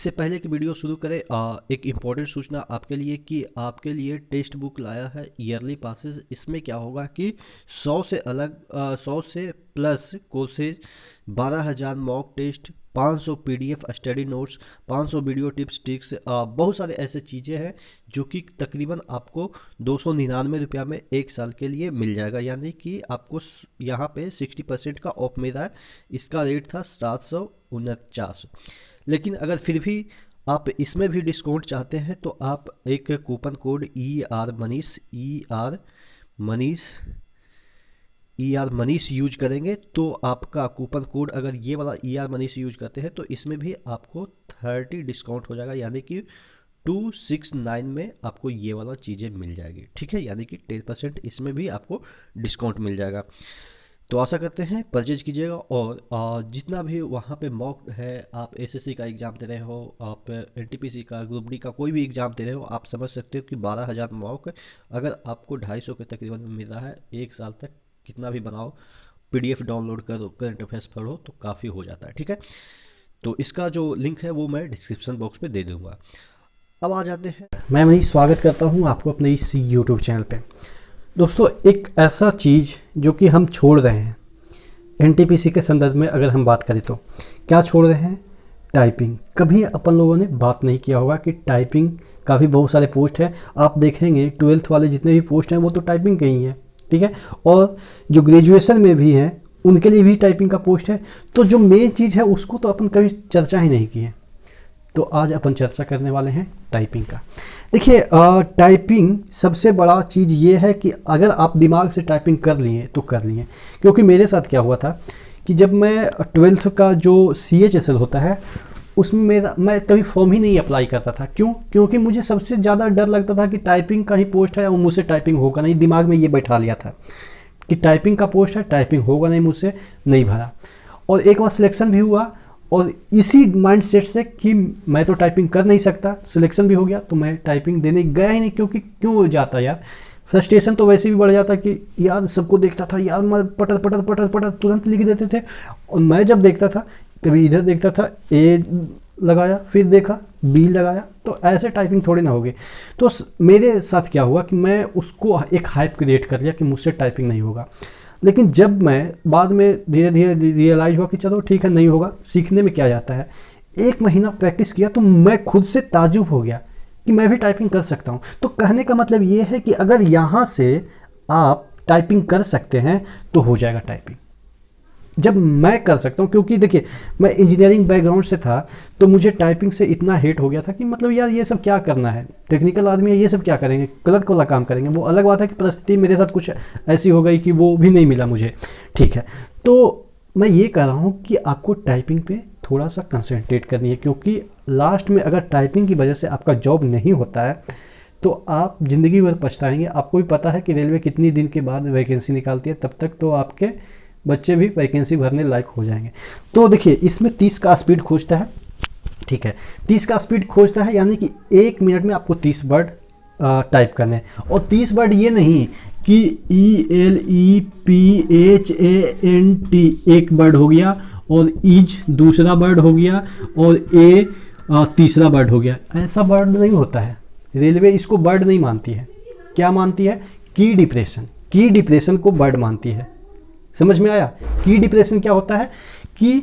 इससे पहले कि वीडियो शुरू करें एक इम्पॉर्टेंट सूचना आपके लिए कि आपके लिए टेक्स्ट बुक लाया है ईयरली पासेस। इसमें क्या होगा कि 100 से plus courses, 12,000 mock test, 500 PDF study notes, 500 video tips tricks, बहुत सारे ऐसे चीज़ें हैं जो कि तकरीबन आपको 299 रुपया में एक साल के लिए मिल जाएगा। यानी कि आपको यहाँ पे 60% का ऑफ मिल रहा है। इसका रेट था 749। लेकिन अगर फिर भी आप इसमें भी डिस्काउंट चाहते हैं तो आप एक coupon code E R Manish use करेंगे तो आपका कूपन कोड, अगर ये वाला ई आर मनीष यूज करते हैं तो इसमें भी आपको 30 डिस्काउंट हो जाएगा। यानी कि 269 में आपको ये वाला चीज़ें मिल जाएगी। ठीक है, यानी कि 10% इसमें भी आपको डिस्काउंट मिल जाएगा। तो आशा करते हैं परचेज कीजिएगा। और जितना भी वहाँ पे मॉक है, आप एसएससी का एग्ज़ाम दे रहे हो, आप एनटीपीसी का, ग्रुप डी का कोई भी एग्ज़ाम दे रहे हो, आप समझ सकते हो कि 12,000 मॉक अगर आपको 250 के तकरीबन मिल रहा है एक साल तक, कितना भी बनाओ, पीडीएफ डाउनलोड करो, करंट अफेयर्स पढ़ो तो काफ़ी हो जाता है। ठीक है, तो इसका जो लिंक है वो मैं डिस्क्रिप्शन बॉक्स में दे दूँगा। अब आ जाते हैं, मैं वही स्वागत करता हूं आपको अपने इस यूट्यूब चैनल पे। दोस्तों, एक ऐसा चीज़ जो कि हम छोड़ रहे हैं एनटीपीसी के संदर्भ में अगर हम बात करें तो क्या छोड़ रहे हैं? टाइपिंग। कभी अपन लोगों ने बात नहीं किया होगा कि टाइपिंग का भी बहुत सारे पोस्ट है। आप देखेंगे 12th वाले जितने भी पोस्ट हैं वो तो टाइपिंग के ही हैं, ठीक है। और जो ग्रेजुएशन में भी हैं उनके लिए भी टाइपिंग का पोस्ट है। तो जो मेन चीज़ है उसको तो अपन कभी चर्चा ही नहीं की है। तो आज अपन चर्चा करने वाले हैं टाइपिंग का। देखिए, टाइपिंग सबसे बड़ा चीज़ ये है कि अगर आप दिमाग से टाइपिंग कर लिए तो कर लिए। क्योंकि मेरे साथ क्या हुआ था कि जब मैं 12th का जो CHSL होता है उसमें मैं कभी फॉर्म ही नहीं अप्लाई करता था। क्यों? क्योंकि मुझे सबसे ज़्यादा डर लगता था कि टाइपिंग का ही पोस्ट है और मुझसे टाइपिंग होगा नहीं। दिमाग में ये बैठा लिया था कि टाइपिंग का पोस्ट है, टाइपिंग होगा नहीं, मुझसे नहीं भरा। और एक बार सिलेक्शन भी हुआ और इसी माइंड सेट से कि मैं तो टाइपिंग कर नहीं सकता, सिलेक्शन भी हो गया तो मैं टाइपिंग देने गया ही नहीं। क्योंकि क्यों हो जाता यार, फ्रस्ट्रेशन तो वैसे भी बढ़ जाता कि यार सबको देखता था, यार मैं पटर पटर पटर पटर तुरंत लिख देते थे। और मैं जब देखता था, कभी इधर देखता था ए लगाया, फिर देखा बी लगाया, तो ऐसे टाइपिंग थोड़ी ना होगी। तो मेरे साथ क्या हुआ कि मैं उसको एक हाइप क्रिएट कर लिया कि मुझसे टाइपिंग नहीं होगा। लेकिन जब मैं बाद में धीरे धीरे रियलाइज हुआ कि चलो ठीक है, नहीं होगा, सीखने में क्या जाता है। 1 महीना प्रैक्टिस किया तो मैं खुद से ताजुब हो गया कि मैं भी टाइपिंग कर सकता हूँ। तो कहने का मतलब ये है कि अगर यहाँ से आप टाइपिंग कर सकते हैं तो हो जाएगा टाइपिंग। जब मैं कर सकता हूँ, क्योंकि देखिए मैं इंजीनियरिंग बैकग्राउंड से था तो मुझे टाइपिंग से इतना हेट हो गया था कि मतलब यार ये सब क्या करना है, टेक्निकल आदमी है, ये सब क्या करेंगे, क्लर्क वाला काम करेंगे। वो अलग बात है कि परिस्थिति मेरे साथ कुछ ऐसी हो गई कि वो भी नहीं मिला मुझे, ठीक है। तो मैं ये कह रहा हूँ कि आपको टाइपिंग पे थोड़ा सा कंसंट्रेट करनी है, क्योंकि लास्ट में अगर टाइपिंग की वजह से आपका जॉब नहीं होता है तो आप ज़िंदगी भर पछताएंगे। आपको भी पता है कि रेलवे कितनी दिन के बाद वैकेंसी निकालती है, तब तक तो आपके बच्चे भी वैकेंसी भरने लायक हो जाएंगे। तो देखिए, इसमें 30 का स्पीड खोजता है, ठीक है। 30 का स्पीड खोजता है यानी कि 1 मिनट में आपको 30 वर्ड टाइप करने हैं। और 30 वर्ड ये नहीं कि ELEPHANT एक वर्ड हो गया और इज दूसरा वर्ड हो गया और ए तीसरा वर्ड हो गया। ऐसा वर्ड नहीं होता है। रेलवे इसको वर्ड नहीं मानती है। क्या मानती है? की डिप्रेशन। की डिप्रेशन को वर्ड मानती है। समझ में आया? की डिप्रेशन क्या होता है कि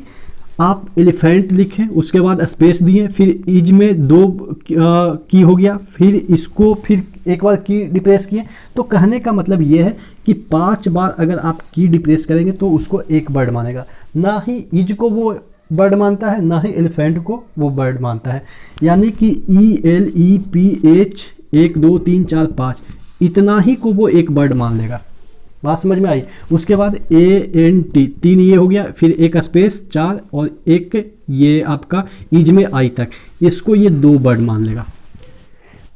आप एलिफेंट लिखें, उसके बाद स्पेस दिए, फिर इज में 2 की हो गया, फिर इसको फिर एक बार की डिप्रेस किए। तो कहने का मतलब ये है कि 5 बार अगर आप की डिप्रेस करेंगे तो उसको एक वर्ड मानेगा। ना ही इज को वो वर्ड मानता है, ना ही एलिफेंट को वो वर्ड मानता है। यानी कि ELEPH 1 2 3 4 5 इतना ही को वो एक वर्ड मान लेगा। बात समझ में आई? उसके बाद ANT 3 ये हो गया, फिर एक स्पेस 4 और एक ये आपका इज में आई तक, इसको ये 2 वर्ड मान लेगा।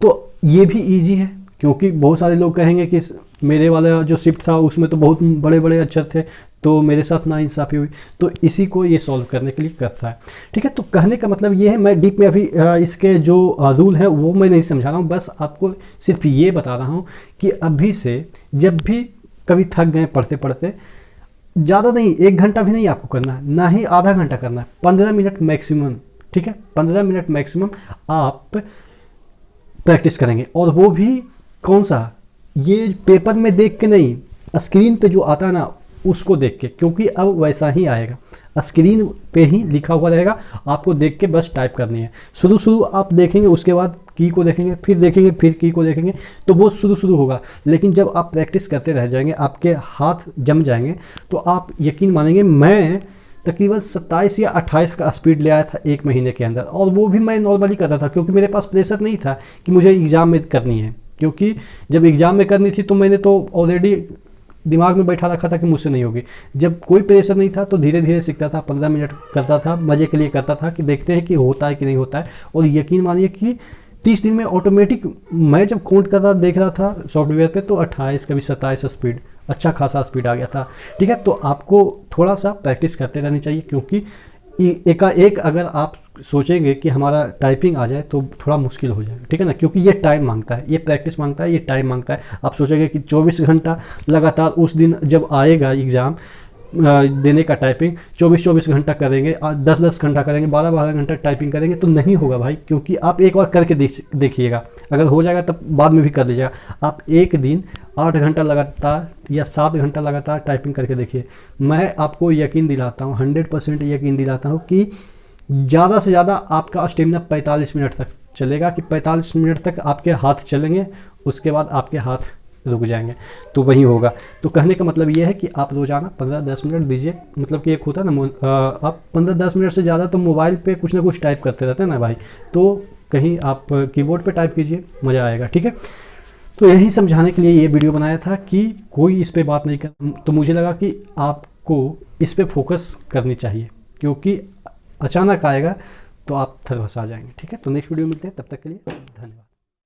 तो ये भी इजी है, क्योंकि बहुत सारे लोग कहेंगे कि मेरे वाला जो शिफ्ट था उसमें तो बहुत बड़े बड़े अक्षर थे तो मेरे साथ नाइंसाफ़ी हुई। तो इसी को ये सॉल्व करने के लिए करता है, ठीक है। तो कहने का मतलब ये है, मैं डीप में अभी इसके जो रूल है वो मैं नहीं समझा रहा हूँ, बस आपको सिर्फ ये बता रहा हूँ कि अभी से जब भी कभी थक गए पढ़ते पढ़ते, ज़्यादा नहीं, 1 घंटा भी नहीं आपको करना है, ना ही आधा घंटा करना है, 15 मिनट मैक्सिमम, ठीक है, 15 मिनट मैक्सिमम आप प्रैक्टिस करेंगे, और वो भी कौन सा, ये पेपर में देख के नहीं, स्क्रीन पे जो आता है ना उसको देख के, क्योंकि अब वैसा ही आएगा, स्क्रीन पे ही लिखा हुआ रहेगा, आपको देख के बस टाइप करनी है। शुरू आप देखेंगे, उसके बाद की को देखेंगे, फिर देखेंगे, फिर की को देखेंगे, तो वो शुरू होगा। लेकिन जब आप प्रैक्टिस करते रह जाएंगे, आपके हाथ जम जाएंगे, तो आप यकीन मानेंगे, मैं तकरीबन 27 या 28 का स्पीड ले आया था 1 महीने के अंदर, और वो भी मैं नॉर्मली कर रहा था, क्योंकि मेरे पास प्रेशर नहीं था कि मुझे एग्ज़ाम में करनी है, क्योंकि जब एग्ज़ाम में करनी थी तो मैंने तो ऑलरेडी दिमाग में बैठा रखा था कि मुझसे नहीं होगी। जब कोई प्रेशर नहीं था तो धीरे धीरे सीखता था, 15 मिनट करता था, मज़े के लिए करता था कि देखते हैं कि होता है कि नहीं होता है। और यकीन मानिए कि 30 दिन में ऑटोमेटिक, मैं जब काउंट कर रहा देख रहा था सॉफ्टवेयर पे, तो 28 कभी 27 स्पीड, अच्छा खासा स्पीड आ गया था। ठीक है, तो आपको थोड़ा सा प्रैक्टिस करते रहनी चाहिए, क्योंकि एकाएक अगर आप सोचेंगे कि हमारा टाइपिंग आ जाए तो थोड़ा मुश्किल हो जाएगा। ठीक है ना, क्योंकि ये टाइम मांगता है, ये प्रैक्टिस मांगता है, ये टाइम मांगता है। आप सोचेंगे कि 24 घंटा लगातार, उस दिन जब आएगा एग्ज़ाम देने का, टाइपिंग 24 घंटा करेंगे, 10 घंटा करेंगे, 12 घंटा टाइपिंग करेंगे, तो नहीं होगा भाई। क्योंकि आप एक बार करके देखिएगा, अगर हो जाएगा तब बाद में भी कर लीजिएगा। आप एक दिन 8 घंटा लगातार या 7 घंटा लगातार टाइपिंग करके देखिए। मैं आपको यकीन दिलाता हूँ, 100% यकीन दिलाता हूँ कि ज़्यादा से ज़्यादा आपका स्टेमिना 45 मिनट तक चलेगा, कि 45 मिनट तक आपके हाथ चलेंगे, उसके बाद आपके हाथ रुक जाएंगे, तो वही होगा। तो कहने का मतलब ये है कि आप रोज़ाना 15-10 मिनट दीजिए। मतलब कि एक होता है ना, आप 15-10 मिनट से ज़्यादा तो मोबाइल पे कुछ ना कुछ टाइप करते रहते हैं ना भाई, तो कहीं आप कीबोर्ड पे टाइप कीजिए, मज़ा आएगा। ठीक है, तो यही समझाने के लिए ये वीडियो बनाया था कि कोई इस पर बात नहीं कर, तो मुझे लगा कि आपको इस पर फोकस करनी चाहिए, क्योंकि अचानक आएगा तो आप थर्वस आ जाएंगे। ठीक है, तो नेक्स्ट वीडियो मिलते हैं, तब तक के लिए धन्यवाद।